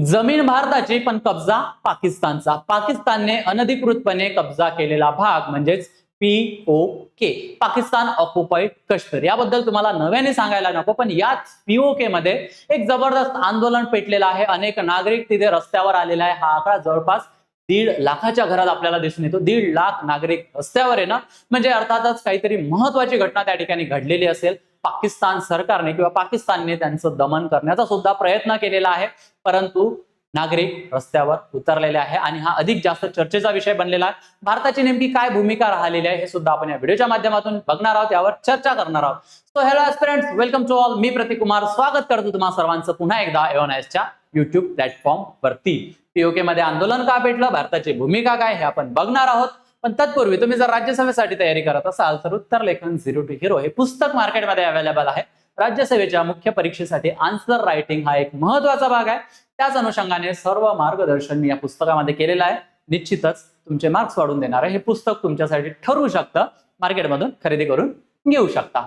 जमीन भारताची पण कब्जा पाकिस्तानचा. पाकिस्तानने अनधिकृतपणे कब्जा केलेला भाग म्हणजेच POK, पाकिस्तान ऑक्युपाइड काश्मीर. याबद्दल तुम्हाला नव्याने सांगायला नको, पण याच POK मध्ये एक जबरदस्त आंदोलन पेटलेलं आहे. अनेक नागरिक तिथे रस्त्यावर आलेला आहे. हा आकडा जवळपास 1.5 लाखाच्या घरात आपल्याला दिसून येतो. 1.5 लाख नागरिक रस्त्यावर आहे ना, म्हणजे अर्थातच काहीतरी महत्वाची घटना त्या ठिकाणी घडलेली असेल. पाकिस्तान सरकारने किंवा पाकिस्तानने त्यांचं दमन करण्याचा सुद्धा प्रयत्न केलेला आहे, परंतु नागरिक रस्त्यावर उतरलेले आहे आणि हा अधिक जास्त चर्चेचा विषय बनलेला आहे. भारताची नेमकी काय भूमिका राहिलेली आहे हे सुद्धा आपण या व्हिडिओच्या माध्यमातून बघणार आहोत, यावर चर्चा करणार आहोत. So hello aspirants, welcome to all. मी प्रतीक कुमार स्वागत करतो तुम्हा सर्वांचं पुन्हा एकदा एओनाइसच्या युट्यूब प्लॅटफॉर्म वरती. POK मध्ये आंदोलन का पेटलं, भारताची भूमिका काय हे आपण बघणार आहोत. पण तत्पूर्वी तुम्ही जर राज्यसभेसाठी तयारी करत असाल तर उत्तर लेखन झिरो टू हिरो हे पुस्तक मार्केटमध्ये अवेलेबल आहे. राज्यसेवेच्या मुख्य परीक्षेसाठी आन्सर रायटिंग हा एक महत्वाचा भाग आहे. त्याच अनुषंगाने सर्व मार्गदर्शन मी या पुस्तकामध्ये केलेलं आहे. निश्चितच तुमचे मार्क्स वाढवून देणार आहे हे पुस्तक तुमच्यासाठी ठरवू शकतं. मार्केटमधून खरेदी करून घेऊ शकता.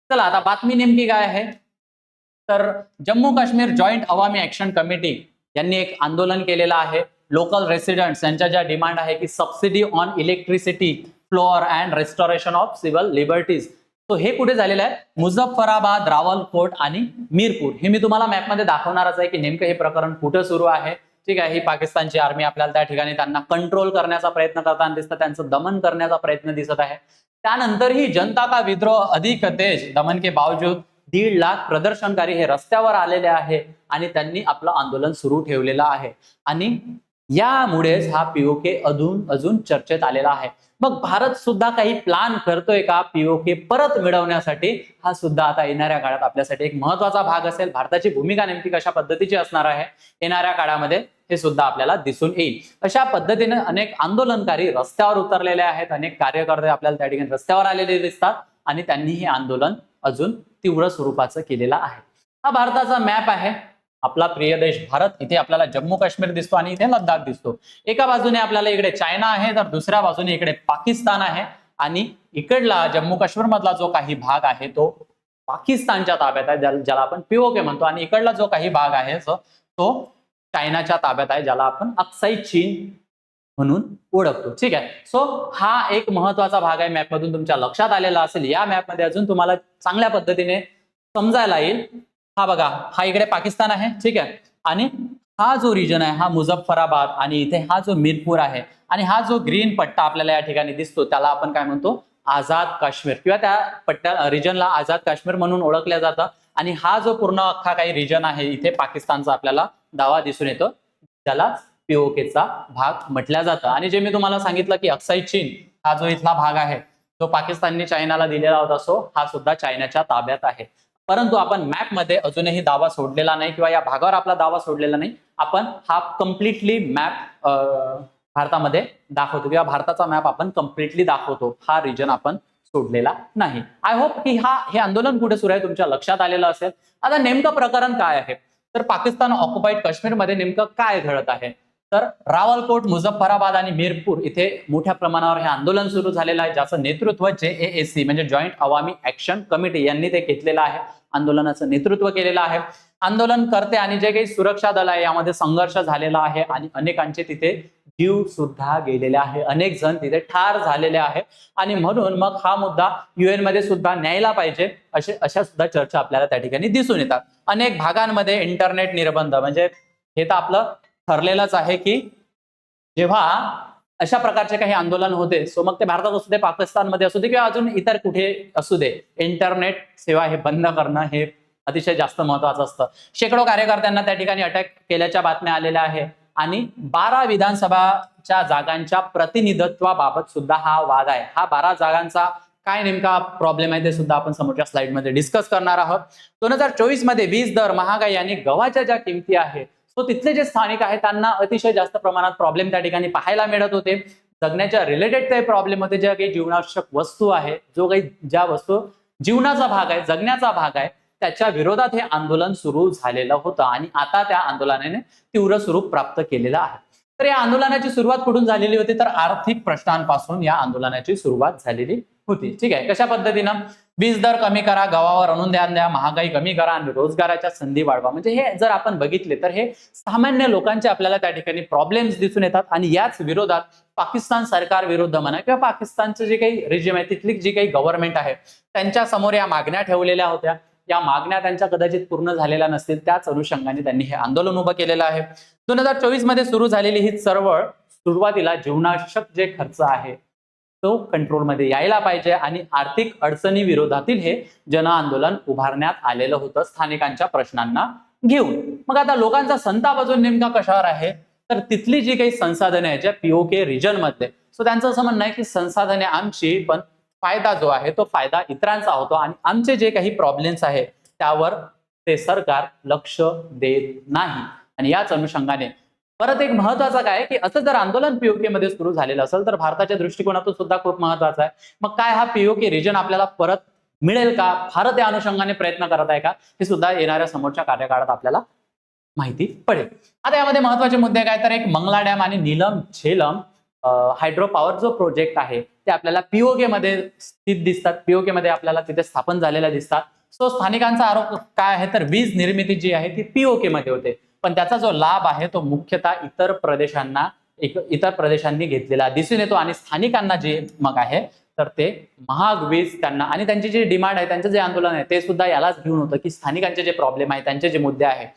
चला आता बातमी नेमकी काय आहे, तर जम्मू काश्मीर जॉईंट अवामी ऍक्शन कमिटी यांनी एक आंदोलन केलेलं आहे. लोकल रेसिडेंट्स यांच्या ज्या डिमांड आहे की subsidy on electricity, flour and restoration of civil liberties. तो हे कुठे झालेलं आहे, मुझफ्फराबाद, रावलकोट आणि मीरपूर. हे मी तुम्हाला मॅपमध्ये दाखवणारच आहे की नेमकं हे प्रकरण कुठं सुरू आहे. ठीक आहे, ही पाकिस्तानची आर्मी आपल्याला त्या ठिकाणी त्यांना कंट्रोल करण्याचा प्रयत्न करताना दिसतं, त्यांचं दमन करण्याचा प्रयत्न दिसत आहे. त्यानंतरही जनता का विद्रोह अधिक तेज, दमन के बावजूद 1.5 लाख प्रदर्शनकारी हे रस्त्यावर आलेले आहे आणि त्यांनी आपलं आंदोलन सुरू ठेवलेलं आहे. आणि यामुळेच हा POK अजून चर्चेत आलेला आहे. मग भारत सुद्धा काही प्लान करतोय का POK परत मिळवण्यासाठी? हा सुद्धा आता येणाऱ्या काळात आपल्यासाठी एक महत्वाचा भाग असेल. भारताची भूमिका नेमकी कशा पद्धतीची असणार आहे येणाऱ्या काळामध्ये हे सुद्धा आपल्याला दिसून येईल. अशा पद्धतीने अनेक आंदोलनकारी रस्त्यावर उतरलेले आहेत, अनेक कार्यकर्ते आपल्याला त्या ठिकाणी रस्त्यावर आलेले दिसतात आणि त्यांनी हे आंदोलन अजून तीव्र स्वरूपाचं केलेलं आहे. हा भारताचा मॅप आहे. आपला प्रिय देश भारत, इथे आपल्याला जम्मू काश्मीर दिसतो आणि इथे लडाख दिसतो. एका बाजूने आपल्याला इकडे चायना आहे, तर दुसऱ्या बाजूने इकडे पाकिस्तान आहे आणि इकडला जम्मू काश्मीर मधला जो काही भाग आहे तो पाकिस्तानच्या ताब्यात आहे, ज्याला आपण POK म्हणतो. आणि इकडला जो काही भाग आहे तो चायनाच्या ताब्यात आहे, ज्याला आपण अक्साई चीन म्हणून ओळखतो. ठीक आहे, सो हा एक महत्वाचा भाग आहे, मॅपमधून तुमच्या लक्षात आलेला असेल. या मॅपमध्ये अजून तुम्हाला चांगल्या पद्धतीने समजायला येईल. हा बघा, हा इकडे पाकिस्तान आहे. ठीक आहे, आणि हा जो रिजन आहे हा मुझफ्फराबाद आणि इथे हा जो मीरपूर आहे आणि हा जो ग्रीन पट्टा आपल्याला या ठिकाणी दिसतो त्याला आपण काय म्हणतो, आझाद काश्मीर, किंवा त्या पट्ट्या रिजनला आझाद काश्मीर म्हणून ओळखलं जातं. आणि हा जो पूर्ण अख्खा काही रिजन आहे इथे पाकिस्तानचा आपल्याला दावा दिसून येतो, ज्याला POKचा भाग म्हटलं जातं. आणि जे मी तुम्हाला सांगितलं की अक्साई चीन हा जो इथला भाग आहे जो पाकिस्तानने चायनाला दिलेला होता, सो हा सुद्धा चायनाच्या ताब्यात आहे. परंतु आपण मॅप मध्ये अजूनही दावा सोडलेला नाही किंवा या भागावर आपला दावा सोडलेला नाही. आपण हा कम्प्लिटली मॅप भारतामध्ये दाखवतो किंवा भारताचा मॅप आपण कम्प्लिटली दाखवतो. हा रिजन आपण सोडलेला नाही. आय होप की हे आंदोलन कुठे सुरू आहे तुमच्या लक्षात आलेलं असेल. आता नेमकं प्रकरण काय आहे, तर पाकिस्तान ऑक्युपाइड काश्मीरमध्ये नेमकं काय घडत आहे, तर रावलकोट, मुझफ्फराबाद आणि मीरपूर इथे मोठ्या प्रमाणावर हे आंदोलन सुरू झालेलं आहे, ज्याचं नेतृत्व JAAC म्हणजे जॉईंट अवामी ऍक्शन कमिटी यांनी ते घेतलेलं आहे. आंदोलनाचं नेतृत्व केलेलं आहे. आंदोलनकर्ते आणि जे काही सुरक्षा दल आहे यामध्ये संघर्ष झालेला आहे आणि अनेकांचे तिथे जीव सुद्धा गेलेले आहे, अनेक जण तिथे ठार झालेले आहे. आणि म्हणून मग हा मुद्दा UN मध्ये सुद्धा न्यायला पाहिजे अशा सुद्धा चर्चा आपल्याला त्या ठिकाणी दिसून येतात. अनेक भागांमध्ये इंटरनेट निर्बंध, म्हणजे हे तर आपलं ठरलेलंच आहे की जेव्हा अशा प्रकारचे काही आंदोलन होते, सो मग ते भारतात असू दे, पाकिस्तानमध्ये असू दे किंवा अजून इतर कुठे असू दे, इंटरनेट सेवा हे बंद करणं हे अतिशय जास्त महत्वाचं असतं. शेकडो कार्यकर्त्यांना त्या ठिकाणी अटॅक केल्याच्या बातम्या आलेल्या आहे आणि 12 विधानसभाच्या जागांच्या प्रतिनिधित्वाबाबत सुद्धा हा वाद आहे. हा 12 जागांचा काय नेमका प्रॉब्लेम आहे ते सुद्धा आपण समोरच्या स्लाइडमध्ये डिस्कस करणार आहोत. 2024 मध्ये वीज दर, महागाई आणि गव्हाच्या ज्या किमती आहेत, तो तिथले जे स्थानिक आहेत त्यांना अतिशय जास्त प्रमाणात प्रॉब्लेम त्या ठिकाणी पाहायला मिळत होते. जगण्याच्या रिलेटेड काही प्रॉब्लेम होते, ज्या काही जीवनावश्यक वस्तू आहे, ज्या वस्तू जीवनाचा भाग आहे, जगण्याचा भाग आहे, त्याच्या विरोधात हे आंदोलन सुरू झालेलं होतं आणि आता त्या आंदोलनाने तीव्र स्वरूप प्राप्त केलेलं आहे. तर या आंदोलनाची सुरुवात कुठून झालेली होती, तर आर्थिक प्रश्नांपासून या आंदोलनाची सुरुवात झालेली होती. ठीक आहे, कशा पद्धतीनं? वीज दर कमी करा, गव्हावर अनुदान द्या, महागाई कमी करा आणि रोजगाराच्या संधी वाढवा. म्हणजे हे जर आपण बघितले तर हे सामान्य लोकांचे आपल्याला त्या ठिकाणी प्रॉब्लेम्स दिसून येतात आणि याच विरोधात पाकिस्तान सरकार विरुद्ध म्हणा किंवा पाकिस्तानचं जे काही रिजिम आहे, तिथली जी काही गव्हर्नमेंट आहे, त्यांच्या समोर या मागण्या ठेवलेल्या होत्या. या मागण्या त्यांच्या कदाचित पूर्ण झालेल्या नसतील, त्याच अनुषंगाने त्यांनी हे आंदोलन उभं केलेलं आहे. 2024 मध्ये सुरू झालेली ही चळवळ सुरुवातीला जीवनावश्यक जे खर्च आहे तो कंट्रोलमध्ये यायला पाहिजे आणि आर्थिक अडचणी विरोधातील हे जन आंदोलन उभारण्यात आलेलं होतं स्थानिकांच्या प्रश्नांना घेऊन. मग आता लोकांचा संताप अजून नेमका कशावर आहे? तर तिथली जी काही संसाधने आहेत ज्या पीओके रिजन मध्ये, सो त्यांचं असं म्हणणं आहे की संसाधने आमची, पण फायदा जो आहे तो फायदा इतरांचा होतो आणि आमचे जे काही प्रॉब्लेम्स आहेत त्यावर ते सरकार लक्ष देत नाही. आणि याच अनुषंगाने परत एक महत्वाचं काय की असं जर आंदोलन पीओके मध्ये सुरू झालेलं असेल तर भारताच्या दृष्टिकोनातून सुद्धा खूप महत्वाचं आहे. मग काय हा पीओके रिजन आपल्याला परत मिळेल का? भारत या अनुषंगाने प्रयत्न करत आहे का? हे सुद्धा येणाऱ्या समोरच्या कार्यकाळात आपल्याला माहिती पडेल. आता यामध्ये महत्वाचे मुद्दे काय? तर एक मंगला डॅम आणि नीलम झेलम हायड्रो पॉवर जो प्रोजेक्ट आहे ते आपल्याला पीओके मध्ये स्थित दिसतात, पीओके मध्ये आपल्याला तिथे स्थापन झालेल्या दिसतात. सो स्थानिकांचा आरोप काय आहे? तर वीज निर्मिती जी आहे ती पीओके मध्ये होते, पण त्याचा जो लाभ आहे तो मुख्यतः इतर प्रदेशांनी घेतलेला दिसून येतो आणि स्थानिकांना जे मग आहे तर ते महाग वीज त्यांना, आणि त्यांची जी डिमांड आहे, त्यांचं जे आंदोलन आहे ते सुद्धा यालाच घेऊन होतं की स्थानिकांचे जे प्रॉब्लेम आहे, त्यांचे जे मुद्दे आहेत,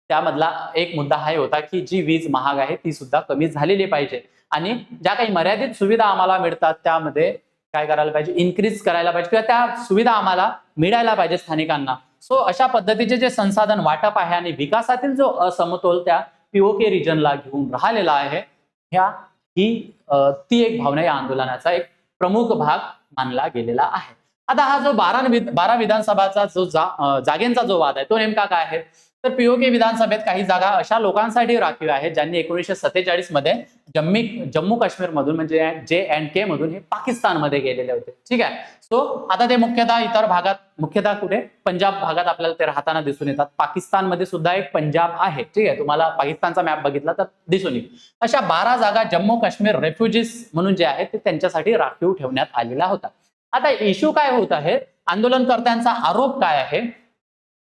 त्यामधला एक मुद्दा हा होता की जी वीज महाग आहे ती सुद्धा कमी झालेली पाहिजे आणि ज्या काही मर्यादित सुविधा आम्हाला मिळतात त्यामध्ये काय करायला पाहिजे? इन्क्रीज करायला पाहिजे किंवा त्या सुविधा आम्हाला मिळायला पाहिजे स्थानिकांना. सो अशा पद्धतीचे जे संसाधन वाटप आहे आणि विकासातील जो असमतोल त्या पीओके रिजनला घेऊन राहिलेला आहे, ती एक भावना या आंदोलनाचा एक प्रमुख भाग मानला गेलेला आहे. आता हा जो 12 विधानसभाचा जो जागेंचा जो वाद आहे तो नेमका काय आहे? तर पीओके विधानसभेत काही जागा अशा लोकांसाठी राखीव आहेत ज्यांनी 1947 मध्ये जम्मू काश्मीर मधून म्हणजे JNK मधून हे पाकिस्तानमध्ये गेलेले होते. ठीक आहे. सो आता ते मुख्यतः इतर भागात, मुख्यतः कुठे? पंजाब भागात आपल्याला ते राहताना दिसून येतात. पाकिस्तानमध्ये सुद्धा एक पंजाब आहे. ठीक आहे, तुम्हाला पाकिस्तानचा मॅप बघितला तर दिसून येईल. अशा 12 जागा जम्मू काश्मीर रेफ्युजीज म्हणून जे आहे ते त्यांच्यासाठी राखीव ठेवण्यात आलेला होता. आता इश्यू काय होत आहे? आंदोलनकर्त्यांचा आरोप काय आहे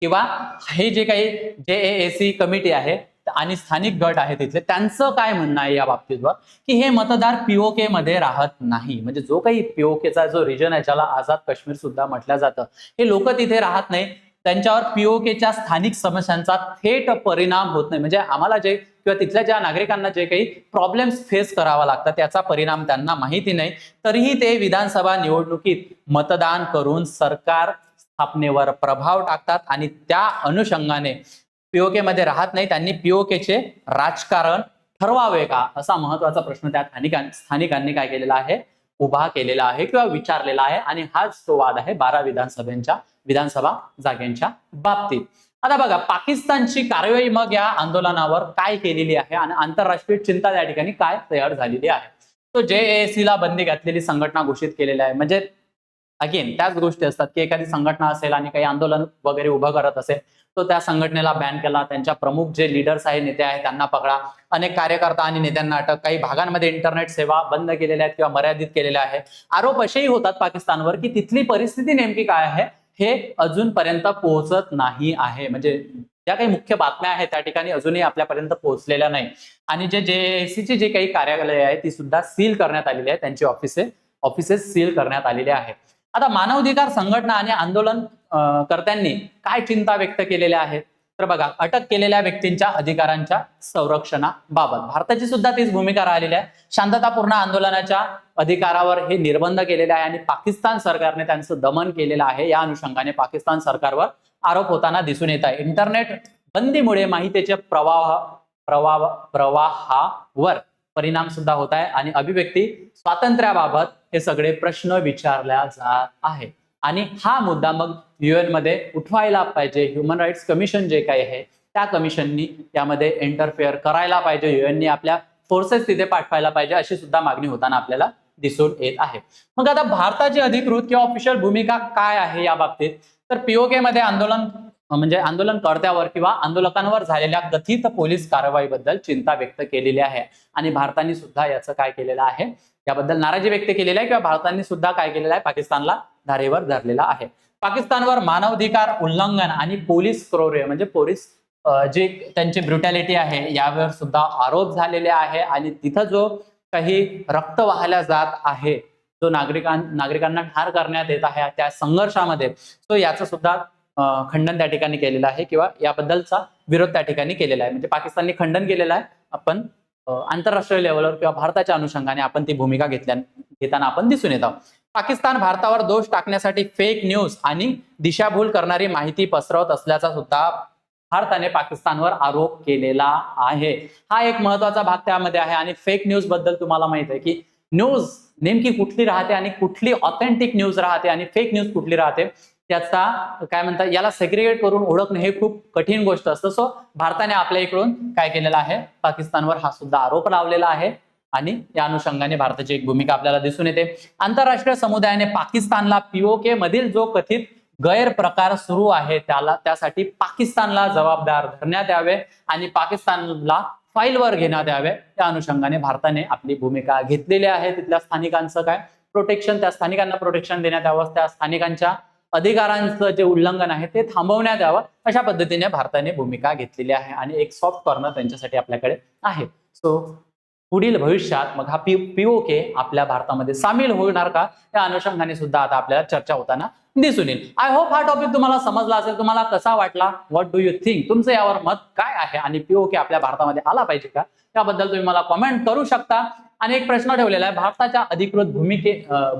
किंवा हे जे काही JAAC कमिटी आहे आणि स्थानिक गट आहे तिथले, त्यांचं काय म्हणणं आहे या बाबतीतवर की हे मतदार पीओके मध्ये राहत नाही. म्हणजे जो काही पीओकेचा जो रिजन आहे ज्याला आझाद काश्मीर सुद्धा म्हटलं जातं, हे लोक तिथे राहत नाही, त्यांच्यावर पीओकेच्या स्थानिक समस्यांचा थेट परिणाम होत नाही. म्हणजे आम्हाला जे किंवा तिथल्या ज्या नागरिकांना जे काही प्रॉब्लेम्स फेस करावा लागतात त्याचा परिणाम त्यांना माहिती नाही, तरीही ते विधानसभा निवडणुकीत मतदान करून सरकार स्थापनेवर प्रभाव टाकतात आणि त्या अनुषंगाने पीओके मध्ये राहत नाही. त्यांनी पीओकेचे राजकारण ठरवावे का, असा महत्वाचा प्रश्न त्या स्थानिकांनी काय केलेला आहे? उभा केलेला आहे किंवा विचारलेला आहे. आणि हाच तो वाद आहे 12 विधानसभा जागेंच्या बाबतीत. आता बघा पाकिस्तानची कारवाई मग या आंदोलनावर काय केलेली आहे आणि आंतरराष्ट्रीय चिंता त्या ठिकाणी काय तयार झालेली आहे. तो JAAC ला बंदी घातलेली संघटना घोषित केलेली आहे. म्हणजे अगेन त्याच गोष्टी असतात की एखादी संघटना असेल आणि काही आंदोलन वगैरे उभं करत असेल तो त्या संघटनेला बॅन केला, त्यांच्या प्रमुख जे लीडर्स आहे, नेते आहेत त्यांना पकडा, अनेक कार्यकर्ता आणि नेत्यांना अटक, काही भागांमध्ये इंटरनेट सेवा बंद केलेल्या आहेत किंवा मर्यादित केलेल्या आहेत. आरोप असेही होतात पाकिस्तानवर की तिथली परिस्थिती नेमकी काय आहे हे अजूनपर्यंत पोहोचत नाही आहे. म्हणजे ज्या काही मुख्य बातम्या आहेत त्या ठिकाणी अजूनही आपल्यापर्यंत पोहोचलेल्या नाही. आणि जे JAACची जे काही कार्यालय आहे ती सुद्धा सील करण्यात आलेली आहे, त्यांची ऑफिसेस सील करण्यात आलेले आहेत. आता मानवाधिकार संघटना आणि आंदोलन कर्त्यांनी काय चिंता व्यक्त केलेल्या आहेत? तर बघा, अटक केलेल्या व्यक्तींच्या अधिकारांच्या संरक्षणाबाबत भारताची सुद्धा तीच भूमिका राहिलेली आहे. शांततापूर्ण आंदोलनाच्या अधिकारावर हे निर्बंध केलेले आहे आणि पाकिस्तान सरकारने त्यांचं दमन केलेलं आहे. या अनुषंगाने पाकिस्तान सरकारवर आरोप होताना दिसून येत आहे. इंटरनेट बंदीमुळे माहितीच्या प्रवाहावर परिणाम सुद्धा होत आहे आणि अभिव्यक्ती स्वातंत्र्याबाबत हे सगळे प्रश्न विचारल्या जात आहे. आणि हा मुद्दा मग UN मध्ये उठवायला पाहिजे. ह्युमन राईट्स कमिशन जे काही आहे त्या कमिशननी त्यामध्ये इंटरफेअर करायला पाहिजे. UN आपल्या फोर्सेस तिथे पाठवायला पाहिजे, अशी सुद्धा मागणी होताना आपल्याला दिसून येत आहे. मग आता भारताची अधिकृत किंवा ऑफिशियल भूमिका काय आहे या बाबतीत? तर पीओके मध्ये आंदोलनकर्त्यावर किंवा आंदोलकांवर झालेल्या कथित पोलीस कारवाईबद्दल चिंता व्यक्त केलेली आहे आणि भारताने सुद्धा याचं काय केलेलं आहे? याबद्दल नाराजी व्यक्त केलेली आहे किंवा भारताने सुद्धा काय केलेलं आहे, पाकिस्तानला धारेवर धरलेला आहे. पाकिस्तानवर मानवाधिकार उल्लंघन आणि पोलीस क्रोर्य म्हणजे पोलीस जे त्यांची ब्रुटॅलिटी आहे यावर सुद्धा आरोप झालेले आहे आणि तिथं जो काही रक्त वाहल्या जात आहे, जो नागरिकांना ठार करण्यात येत आहे त्या संघर्षामध्ये, तो याचं सुद्धा खंडन त्या ठिकाणी केलेलं आहे किंवा याबद्दलचा विरोध त्या ठिकाणी केलेला आहे. म्हणजे पाकिस्तानने खंडन केलेलं आहे. आपण आंतरराष्ट्रीय लेवलवर किंवा भारताच्या अनुषंगाने आपण ती भूमिका घेताना आपण दिसून येतो. पाकिस्तान भारतावर दोष टाकण्यासाठी फेक न्यूज आणि दिशाभूल करणारी माहिती पसरवत असल्याचा सुद्धा भारताने पाकिस्तानवर आरोप केलेला आहे. हा एक महत्वाचा भाग त्यामध्ये आहे. आणि फेक न्यूज बद्दल तुम्हाला माहित आहे की न्यूज नेमकी कुठली राहते आणि कुठली ऑथेंटिक न्यूज राहते आणि फेक न्यूज कुठली राहते त्याचा काय म्हणतात याला सेग्रिगेट करून ओळखणे हे खूप कठीण गोष्ट असतं. सो भारताने आपल्या इकडून काय केलेलं आहे, पाकिस्तानवर हा सुद्धा आरोप लावलेला आहे आणि या अनुषंगाने भारताची एक भूमिका आपल्याला दिसून येते. आंतरराष्ट्रीय समुदायाने पाकिस्तानला पीओके मधील जो कथित गैरप्रकार सुरू आहे त्यासाठी पाकिस्तानला जबाबदार धरण्यात यावे आणि पाकिस्तानला फाईलवर घेण्यात यावे, त्या अनुषंगाने भारताने आपली भूमिका घेतलेली आहे. तिथल्या स्थानिकांचं काय प्रोटेक्शन, त्या स्थानिकांना प्रोटेक्शन देण्यात यावं, त्या स्थानिकांच्या अधिकारांचं जे उल्लंघन आहे ते थांबवण्यात यावं, अशा पद्धतीने भारताने भूमिका घेतलेली आहे आणि एक सॉफ्ट कॉर्नर त्यांच्यासाठी आपल्याकडे आहे. सो पुढील भविष्यात मग हा पीओके आपल्या भारतामध्ये सामील होणार का, त्या अनुषंगाने सुद्धा आता आपल्याला चर्चा होताना दिसून येईल. आय होप हा टॉपिक तुम्हाला समजला असेल. तुम्हाला कसा वाटला, व्हॉट डू यू थिंक, तुमचं यावर मत काय आहे आणि पीओके आपल्या भारतामध्ये आला पाहिजे का, त्याबद्दल तुम्ही मला कमेंट करू शकता. आणि एक प्रश्न ठेवलेला आहे, भारताच्या अधिकृत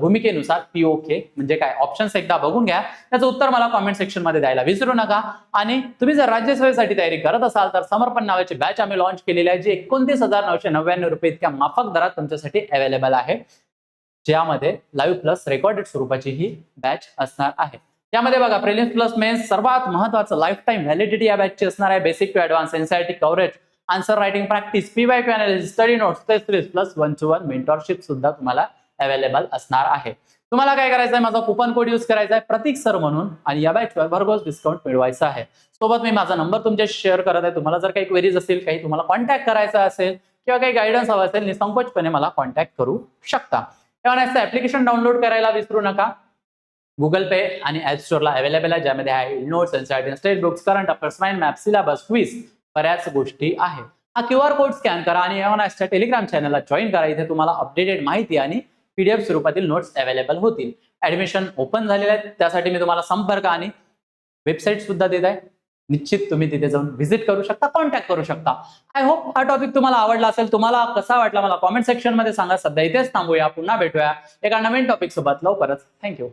भूमिकेनुसार पीओके म्हणजे काय, ऑप्शन्स एकदा बघून घ्या, त्याचं उत्तर मला कमेंट सेक्शन मध्ये द्यायला विसरू नका. आणि तुम्ही जर राज्यसेवेसाठी तयारी करत असाल तर समर्पण नावाची बॅच आम्ही लॉन्च केलेली आहे, जी 29,999 रुपये इतक्या माफक दरात तुमच्यासाठी अवेलेबल आहे, ज्यामध्ये लाईव्ह प्लस रेकॉर्डेड स्वरूपाची ही बॅच असणार आहे. यामध्ये बघा प्रिलिम्स प्लस मेन्स सर्वात महत्वाचं लाईफ टाइम व्हॅलिडिटी या बॅचची असणार आहे. Basic to advance NCERT coverage, answer writing practice, PYQ analysis, study notes, test series plus 1-to-1 mentorship सुद्धा तुम्हाला अवेलेबल असणार आहे. तुम्हाला काय करायचं आहे, माझा कुपन कोड यूज करायचा आहे प्रतीक सर म्हणून आणि या बॅचवर भरघोस डिस्काउंट मिळवायचा आहे. सोबत मी माझा नंबर तुमच्याशी शेअर करत आहे. तुम्हाला जर काही क्वेरीज असतील, काही तुम्हाला कॉन्टॅक्ट करायचा असेल किंवा काही गायडन्स हवा असेल, निसंकोचपणे मला कॉन्टॅक्ट करू शकता. तेव्हा ऍप्लिकेशन डाउनलोड करायला विसरू नका. गुगल पे आणि ऍप स्टोअरला अवेलेबल आहे, ज्यामध्ये आहे notes, NCERT, state books, current affairs, mind map, syllabus, quiz, बऱ्याच गोष्टी आहेत. हा QR कोड स्कॅन करा आणि एव्हनॅसच्या टेलिग्राम चॅनलला जॉईन करा. इथे तुम्हाला अपडेटेड माहिती आणि PDF स्वरूपातील नोट्स अवेलेबल होतील. ऍडमिशन ओपन झालेले आहेत, त्यासाठी मी तुम्हाला संपर्क आणि वेबसाईट सुद्धा देत आहे. निश्चित तुम्ही तिथे जाऊन व्हिजिट करू शकता, कॉन्टॅक्ट करू शकता. आय होप हा टॉपिक तुम्हाला आवडला असेल. तुम्हाला कसा वाटला मला कॉमेंट सेक्शन मध्ये सांगा. सध्या इथेच थांबूया, पुन्हा भेटूया एका नवीन टॉपिक सोबत लवकरच. थँक्यू.